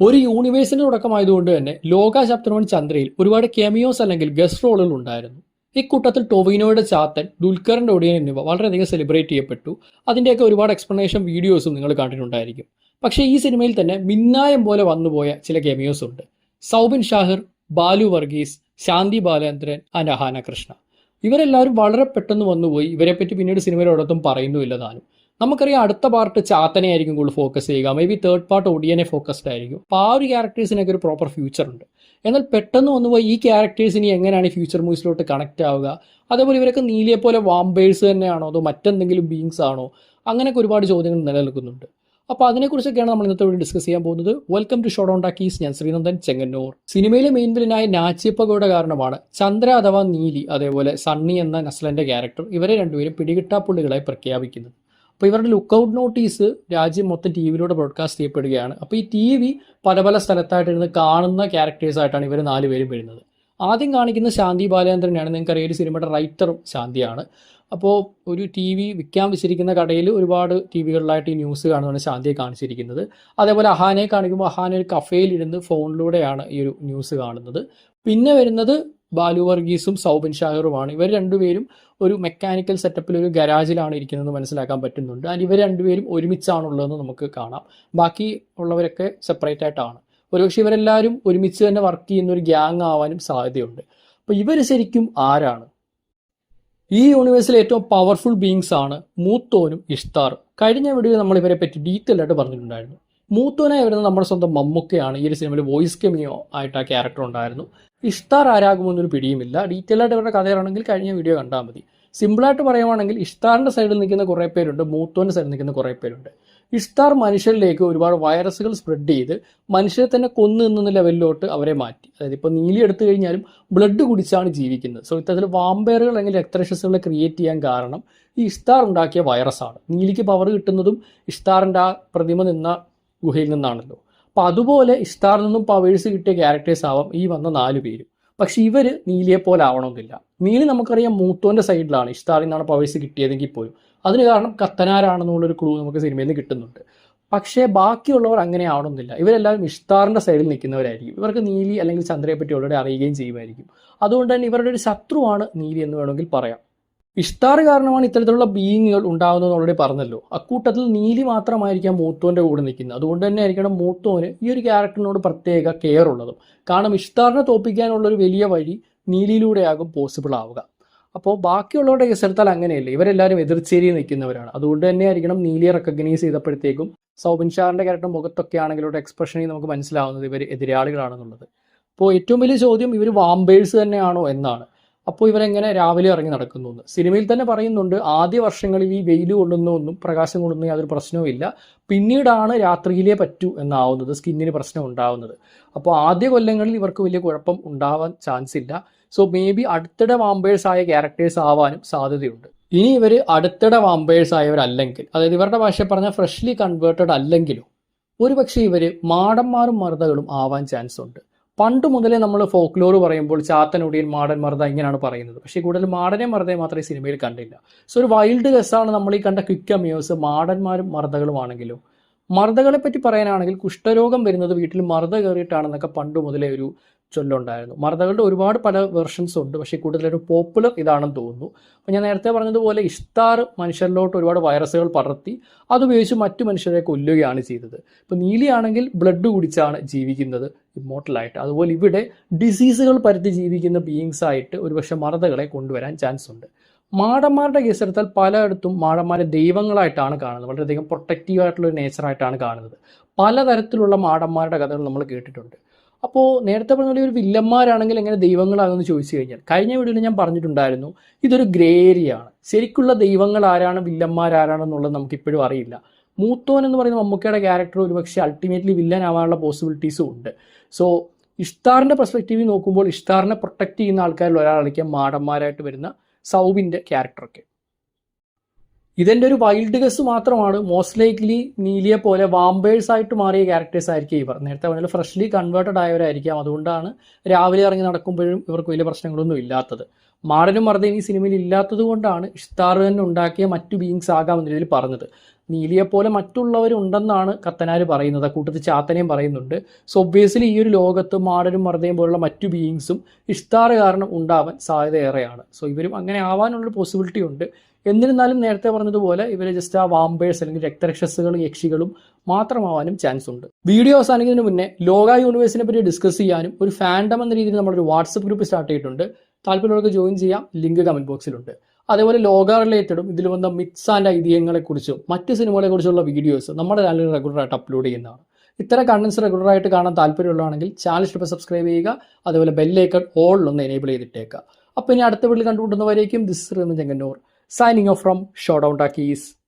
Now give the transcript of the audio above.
ഒരു യൂണിവേഴ്സിന്റെ തുടക്കമായതുകൊണ്ട് തന്നെ ലോക ചാപ്റ്റർ 1 ചന്ദ്രയിൽ ഒരുപാട് കെമിയോസ് അല്ലെങ്കിൽ ഗസ്റ്റ് റോളുകൾ ഉണ്ടായിരുന്നു. ഇക്കൂട്ടത്തിൽ ടൊവിനോയുടെ ചാത്തൻ, ദുൽഖറിന്റെ ഒടിയൻ എന്നിവ വളരെയധികം സെലിബ്രേറ്റ് ചെയ്യപ്പെട്ടു. അതിൻ്റെയൊക്കെ ഒരുപാട് എക്സ്പ്ലനേഷൻ വീഡിയോസും നിങ്ങൾ കണ്ടിട്ടുണ്ടായിരിക്കും. പക്ഷേ ഈ സിനിമയിൽ തന്നെ മിന്നായം പോലെ വന്നുപോയ ചില കെമിയോസ് ഉണ്ട്. സൗബിൻ ഷാഹിർ, ബാലു വർഗീസ്, ശാന്തി ബാലേന്ദ്രൻ ആൻഡ് അഹാന കൃഷ്ണ. ഇവരെല്ലാവരും വളരെ പെട്ടെന്ന് വന്നുപോയി. ഇവരെപ്പറ്റി പിന്നീട് സിനിമയിലോടൊത്തും പറയുന്നുമില്ല താനും. നമുക്കറിയാം അടുത്ത പാർട്ട് ചാത്തനെ ആയിരിക്കും കൂടുതൽ ഫോക്കസ് ചെയ്യുക. മേ ബി തേർഡ് പാർട്ട് ഒടിയനെ ഫോക്കസ്ഡ് ആയിരിക്കും. അപ്പോൾ ആ ഒരു ക്യാരക്ടേഴ്സിനൊക്കെ ഒരു പ്രോപ്പർ ഫ്യൂച്ചർ ഉണ്ട്. എന്നാൽ പെട്ടെന്ന് വന്നുപോയി ഈ ക്യാരക്ടേഴ്സിന് എങ്ങനെയാണ് ഈ ഫ്യൂച്ചർ മൂവീസിലോട്ട് കണക്ട് ആവുക? അതേപോലെ ഇവരൊക്കെ നീലിയെ പോലെ വാമ്പേഴ്സ് തന്നെയാണോ അതോ മറ്റെന്തെങ്കിലും ബീങ്സ് ആണോ? അങ്ങനെയൊക്കെ ഒരുപാട് ചോദ്യങ്ങൾ നിലനിൽക്കുന്നുണ്ട്. അപ്പോൾ അതിനെക്കുറിച്ചൊക്കെയാണ് നമ്മൾ ഇന്നത്തെ വീഡിയോ ഡിസ്കസ് ചെയ്യാൻ പോകുന്നത്. Welcome to Shot On Talkies. ഞാൻ ശ്രീനന്ദൻ ചെങ്ങന്നൂർ. സിനിമയിലെ മെയിൻ വില്ലനായ നാച്ചിയപ്പകയുടെ കാരണമാണ് ചന്ദ്ര അഥവാ നീലി, അതേപോലെ സണ്ണി എന്ന നസ്ലന്റെ ക്യാരക്ടർ ഇവരെ രണ്ടുപേരും പിടികിട്ടാപ്പുള്ളികളായി പ്രഖ്യാപിക്കുന്നത്. അപ്പോൾ ഇവരുടെ ലുക്കൗട്ട് നോട്ടീസ് രാജ്യം മൊത്തം ടി വിയിലൂടെ ബ്രോഡ്കാസ്റ്റ് ചെയ്യപ്പെടുകയാണ്. അപ്പോൾ ഈ ടി വി പല പല സ്ഥലത്തായിട്ടിരുന്ന് കാണുന്ന ക്യാരക്ടേഴ്സായിട്ടാണ് ഇവർ നാലുപേരും വരുന്നത്. ആദ്യം കാണിക്കുന്ന ശാന്തി ബാലേന്ദ്രനെയാണ്. നിങ്ങൾക്കറിയാം ഒരു സിനിമയുടെ റൈറ്ററും ശാന്തിയാണ്. അപ്പോൾ ഒരു ടി വി വിൽക്കാൻ വെച്ചിരിക്കുന്ന കടയിൽ ഒരുപാട് ടി വികളിലായിട്ട് ഈ ന്യൂസ് കാണുന്നതാണ് ശാന്തിയെ കാണിച്ചിരിക്കുന്നത്. അതേപോലെ അഹാനെ കാണിക്കുമ്പോൾ അഹാന ഒരു കഫേയിലിരുന്ന് ഫോണിലൂടെയാണ് ഈ ഒരു ന്യൂസ് കാണുന്നത്. പിന്നെ വരുന്നത് ബാലു വർഗീസും സൗബിൻ ഷാഹിറുമാണ്. ഇവർ രണ്ടുപേരും ഒരു മെക്കാനിക്കൽ സെറ്റപ്പിൽ ഒരു ഗരാജിലാണ് ഇരിക്കുന്നതെന്ന് മനസ്സിലാക്കാൻ പറ്റുന്നുണ്ട്. ആൻഡ് ഇവർ രണ്ടുപേരും ഒരുമിച്ചാണുള്ളതെന്ന് നമുക്ക് കാണാം. ബാക്കി ഉള്ളവരൊക്കെ സെപ്പറേറ്റ് ആയിട്ടാണ്. ഒരുപക്ഷെ ഇവരെല്ലാവരും ഒരുമിച്ച് തന്നെ വർക്ക് ചെയ്യുന്ന ഒരു ഗ്യാങ് ആവാനും സാധ്യതയുണ്ട്. അപ്പോൾ ഇവർ ശരിക്കും ആരാണ്? ഈ യൂണിവേഴ്സിലെ ഏറ്റവും പവർഫുൾ ബീങ്സ് ആണ് മൂത്തോനും ഇഷ്താറും. കഴിഞ്ഞ വീഡിയോയിൽ നമ്മൾ ഇവരെ പറ്റി ഡീറ്റെയിൽ ആയിട്ട് പറഞ്ഞിട്ടുണ്ടായിരുന്നു. മൂത്തോനായി വരുന്നത് നമ്മുടെ സ്വന്തം മമ്മൂക്കയാണ്. ഈ ഒരു സിനിമയിൽ വോയിസ് കെമിയോ ആയിട്ട് ആ ക്യാരക്ടർ ഉണ്ടായിരുന്നു. ഇഷ്താർ ആരാകുമെന്നൊരു പിടിയുമില്ല. ഡീറ്റെയിൽ ആയിട്ട് ഇവരുടെ കഥയാണെങ്കിൽ കഴിഞ്ഞ വീഡിയോ കണ്ടാൽ മതി. സിമ്പിളായിട്ട് പറയുവാണെങ്കിൽ ഇഷ്താറിൻ്റെ സൈഡിൽ നിൽക്കുന്ന കുറേ പേരുണ്ട്, മൂത്തോൻ്റെ സൈഡിൽ നിൽക്കുന്ന കുറേ പേരുണ്ട്. ഇഷ്താർ മനുഷ്യരിലേക്ക് ഒരുപാട് വൈറസുകൾ സ്പ്രെഡ് ചെയ്ത് മനുഷ്യരെ തന്നെ കൊന്നു നിന്ന ലെവലിലോട്ട് അവരെ മാറ്റി. അതായത് ഇപ്പോൾ നീലി എടുത്തു കഴിഞ്ഞാലും ബ്ലഡ് കുടിച്ചാണ് ജീവിക്കുന്നത്. സോ ഇത്തരത്തിൽ വാമ്പയറുകൾ അല്ലെങ്കിൽ രക്തരക്ഷസുകളെ ക്രിയേറ്റ് ചെയ്യാൻ കാരണം ഈ ഇഷ്താർ ഉണ്ടാക്കിയ വൈറസാണ്. നീലിക്ക് പവർ കിട്ടുന്നതും ഇഷ്താറിൻ്റെ ആ പ്രതിമ നിന്ന ഗുഹയിൽ നിന്നാണല്ലോ. അപ്പോൾ അതുപോലെ ഇഷ്താറിൽ നിന്നും പവേഴ്സ് കിട്ടിയ ക്യാരക്ടേഴ്സ് ആവാം ഈ വന്ന 4 പേരും. പക്ഷെ ഇവർ നീലിയെ പോലെ ആവണമെന്നില്ല. നീലി നമുക്കറിയാം മൂത്തോൻ്റെ സൈഡിലാണ്, ഇഷ്താറിൽ നിന്നാണ് പവേഴ്സ് കിട്ടിയതെങ്കിൽ പോലും അതിന് കാരണം കത്തനാരാണെന്നുള്ളൊരു ക്ലൂ നമുക്ക് സിനിമയിൽ നിന്ന് കിട്ടുന്നുണ്ട്. പക്ഷേ ബാക്കിയുള്ളവർ അങ്ങനെ ആവണമെന്നില്ല. ഇവരെല്ലാവരും ഇഷ്താറിൻ്റെ സൈഡിൽ നിൽക്കുന്നവരായിരിക്കും. ഇവർക്ക് നീലി അല്ലെങ്കിൽ ചന്ദ്രയെ പറ്റി ഓൾറെഡി അറിയുകയും ചെയ്യുമായിരിക്കും. അതുകൊണ്ട് തന്നെ ഇവരുടെ ഒരു ശത്രുവാണ് നീലി എന്ന് വേണമെങ്കിൽ പറയാം. ഇഷ്താർ കാരണമാണ് ഇത്തരത്തിലുള്ള ബീയിങ്ങുകൾ ഉണ്ടാകുന്നത് ഓൾറെഡി പറഞ്ഞല്ലോ. അക്കൂട്ടത്തിൽ നീലി മാത്രമായിരിക്കാം മൂത്തോൻ്റെ കൂടെ നിൽക്കുന്നത്. അതുകൊണ്ട് തന്നെ ആയിരിക്കണം മൂത്തോന് ഈ ഒരു ക്യാരക്ടറിനോട് പ്രത്യേക കെയർ ഉള്ളതും. കാരണം ഇഷ്താറിനെ തോൽപ്പിക്കാനുള്ളൊരു വലിയ വഴി നീലിയിലൂടെയാകും പോസിബിൾ ആവുക. അപ്പോൾ ബാക്കിയുള്ളവരുടെ കേസെടുത്താൽ അങ്ങനെയല്ല, ഇവരെല്ലാവരും എതിർച്ചേരിയിൽ നിൽക്കുന്നവരാണ്. അതുകൊണ്ട് തന്നെ ആയിരിക്കണം നീലിയെ റെക്കഗ്നൈസ് ചെയ്തപ്പോഴത്തേക്കും സൗബിൻ ഷാറിൻ്റെ ക്യാരക്ടർ മുഖത്തൊക്കെ ആണെങ്കിലും ഒരു എക്സ്പ്രഷനിൽ നമുക്ക് മനസ്സിലാവുന്നത് ഇവർ എതിരാളികളാണെന്നുള്ളത്. അപ്പോൾ ഏറ്റവും വലിയ ചോദ്യം ഇവർ വാമ്പേഴ്സ് തന്നെയാണോ എന്നാണ്. അപ്പോൾ ഇവരെങ്ങനെ രാവിലെ ഇറങ്ങി നടക്കുന്നു എന്ന് സിനിമയിൽ തന്നെ പറയുന്നുണ്ട്. ആദ്യ വർഷങ്ങളിൽ ഈ വെയിൽ കൊള്ളുന്നൊന്നും പ്രകാശം കൊള്ളുന്ന യാതൊരു പ്രശ്നവുമില്ല. പിന്നീടാണ് രാത്രിയിലേ പറ്റൂ എന്നാവുന്നത്, സ്കിന്നിന് പ്രശ്നം ഉണ്ടാവുന്നത്. അപ്പോൾ ആദ്യ കൊല്ലങ്ങളിൽ ഇവർക്ക് വലിയ കുഴപ്പം ഉണ്ടാവാൻ ചാൻസ് ഇല്ല. സോ മേ ബി അടുത്തിടെ വാമ്പേഴ്സ് ആയ ക്യാരക്ടേഴ്സ് ആവാനും സാധ്യതയുണ്ട്. ഇനി ഇവർ അടുത്തിടെ വാമ്പേഴ്സ് ആയവരല്ലെങ്കിൽ, അതായത് ഇവരുടെ ഭാഷ പറഞ്ഞാൽ ഫ്രഷ്ലി കൺവേർട്ടഡ് അല്ലെങ്കിലും ഒരുപക്ഷെ ഇവർ മാടന്മാരും മർദ്ദകളും ആവാൻ ചാൻസ് ഉണ്ട്. പണ്ട് മുതലേ നമ്മൾ ഫോക്ലോർ പറയുമ്പോൾ ചാത്തനൊടിയൻ, മാടൻ, മർദ്ദ ഇങ്ങനെയാണ് പറയുന്നത്. പക്ഷേ കൂടുതൽ മാടനെ മർദ്ദയെ മാത്രമേ സിനിമയിൽ കണ്ടില്ല. സോ ഒരു വൈൽഡ് ഗസ്സാണ് നമ്മൾ ഈ കണ്ട ക്വിക്ക് കമിയോസ് മാടന്മാരും മർദ്ദകളുമാണെങ്കിലും. മർദ്ദകളെ പറ്റി പറയാനാണെങ്കിൽ കുഷ്ഠരോഗം വരുന്നത് വീട്ടിൽ മർദ്ദ കയറിയിട്ടാണെന്നൊക്കെ പണ്ട് മുതലേ ഒരു ചൊല്ലുണ്ടായിരുന്നു. മർദ്ദകളുടെ ഒരുപാട് പല വെർഷൻസ് ഉണ്ട്. പക്ഷേ കൂടുതലൊരു പോപ്പുലർ ഇതാണെന്ന് തോന്നുന്നു. അപ്പോൾ ഞാൻ നേരത്തെ പറഞ്ഞതുപോലെ ഇഷ്താർ മനുഷ്യരിലോട്ട് ഒരുപാട് വൈറസുകൾ പടർത്തി അതുപയോഗിച്ച് മറ്റു മനുഷ്യരെ കൊല്ലുകയാണ് ചെയ്തത്. ഇപ്പോൾ നീലിയാണെങ്കിൽ ബ്ലഡ് കുടിച്ചാണ് ജീവിക്കുന്നത് ഇമ്മോർട്ടലായിട്ട്. അതുപോലെ ഇവിടെ ഡിസീസുകൾ പരത്തി ജീവിക്കുന്ന ബീയിങ്സ് ആയിട്ട് ഒരുപക്ഷെ മർദ്ദകളെ കൊണ്ടുവരാൻ ചാൻസ് ഉണ്ട്. മാടന്മാരുടെ കേസെടുത്താൽ പലയിടത്തും മാടന്മാരെ ദൈവങ്ങളായിട്ടാണ് കാണുന്നത്. വളരെയധികം പ്രൊട്ടക്റ്റീവ് ആയിട്ടുള്ളൊരു നേച്ചറായിട്ടാണ് കാണുന്നത്. പലതരത്തിലുള്ള മാടന്മാരുടെ കഥകൾ നമ്മൾ കേട്ടിട്ടുണ്ട്. അപ്പോൾ നേരത്തെ പറഞ്ഞ പോലെ ഒരു വില്ലന്മാരാണെങ്കിൽ എങ്ങനെ ദൈവങ്ങളാകുമെന്ന് ചോദിച്ചു കഴിഞ്ഞാൽ കഴിഞ്ഞ വീഡിയോയിൽ ഞാൻ പറഞ്ഞിട്ടുണ്ടായിരുന്നു, ഇതൊരു ഗ്രേ ഏരിയ ആണ്. ശരിക്കുള്ള ദൈവങ്ങൾ ആരാണ്, വില്ലന്മാരാരാണെന്നുള്ളത് നമുക്കിപ്പോഴും അറിയില്ല. മൂത്തോൻ എന്ന് പറയുന്ന മമ്മൂക്കയുടെ ക്യാരക്ടർ ഒരുപക്ഷെ അൾട്ടിമേറ്റ്ലി വില്ലൻ ആവാനുള്ള പോസിബിലിറ്റീസും ഉണ്ട്. സോ ഇഷ്താറിൻ്റെ പെർസ്പെക്റ്റീവിൽ നോക്കുമ്പോൾ ഇഷ്താറിനെ പ്രൊട്ടക്റ്റ് ചെയ്യുന്ന ആൾക്കാരിൽ ഒരാളായിരിക്കാം മാടന്മാരായിട്ട് വരുന്ന സൗബിൻ്റെ ക്യാരക്ടറൊക്കെ. ഇതെൻ്റെ ഒരു വൈൽഡ് ഗസ് മാത്രമാണ്. മോസ്റ്റ് ലൈക്ലി നീലിയെ പോലെ വാമ്പേഴ്സ് ആയിട്ട് മാറിയ ക്യാരക്ടേഴ്സ് ആയിരിക്കും ഇവർ. നേരത്തെ പറഞ്ഞാൽ ഫ്രഷ്ലി കൺവേർട്ടഡ് ആയവരായിരിക്കാം. അതുകൊണ്ടാണ് രാവിലെ ഇറങ്ങി നടക്കുമ്പോഴും ഇവർക്ക് വലിയ പ്രശ്നങ്ങളൊന്നും ഇല്ലാത്തത്. മാടനും മർദ്ദയും ഈ സിനിമയിൽ ഇല്ലാത്തത് കൊണ്ടാണ് ഇഷ്താർ തന്നെ ഉണ്ടാക്കിയ മറ്റു ബീയിങ്സ് ആകാമെന്ന രീതിയിൽ പറഞ്ഞത്. നീലിയെപ്പോലെ മറ്റുള്ളവരുണ്ടെന്നാണ് കത്തനാർ പറയുന്നത്. കൂട്ടത്തിൽ ചാത്തനെയും പറയുന്നുണ്ട്. സോ ഒബ്വിയസ്ലി ഈ ഒരു ലോകത്ത് മാടനും മറുതയും പോലുള്ള മറ്റു ബീയിങ്സും ഇഷ്താർ കാരണം ഉണ്ടാവാൻ സാധ്യത ഏറെയാണ്. സോ ഇവരും അങ്ങനെ ആവാനുള്ളൊരു പോസിബിലിറ്റി ഉണ്ട്. എന്നിരുന്നാലും നേരത്തെ പറഞ്ഞതുപോലെ ഇവർ ജസ്റ്റ് ആ വാമ്പേഴ്സ് അല്ലെങ്കിൽ രക്തരക്ഷസുകളും യക്ഷികളും മാത്രമാവാനും ചാൻസ് ഉണ്ട്. വീഡിയോ അവസാനിക്കുന്നതിന് മുന്നേ ലോക യൂണിവേഴ്സിനെ പറ്റി ഡിസ്കസ് ചെയ്യാനും ഒരു ഫാൻഡം എന്ന രീതിയിൽ നമ്മളൊരു വാട്സപ്പ് ഗ്രൂപ്പ് സ്റ്റാർട്ട് ചെയ്തിട്ടുണ്ട്. താല്പര്യമുള്ളവർക്ക് ജോയിൻ ചെയ്യാം. ലിങ്ക് കമന്റ് ബോക്സിലുണ്ട്. അതേപോലെ ലോക റിലേറ്റഡും ഇതിൽ വന്ന മിത്സ് ആൻഡ് ഐതിഹ്യങ്ങളെക്കുറിച്ചും മറ്റ് സിനിമകളെക്കുറിച്ചുള്ള വീഡിയോസ് നമ്മുടെ ചാനലിൽ റെഗുലറായിട്ട് അപ്ലോഡ് ചെയ്യുന്നതാണ്. ഇത്തരം കണ്ടൻസ് റെഗുലറായിട്ട് കാണാൻ താല്പര്യമുള്ളതാണെങ്കിൽ ചാനൽ ഇഷ്ടപ്പെട്ട് സബ്സ്ക്രൈബ് ചെയ്യുക. അതേപോലെ ബെല്ലൈക്കൺ ഓളിലൊന്ന് എനേബിൾ ചെയ്തിട്ടേക്കുക. അപ്പോൾ ഇനി അടുത്ത വീട്ടിൽ കണ്ടുമുട്ടുന്നവരേക്കും this Chengannur signing off from Showdown Talkies.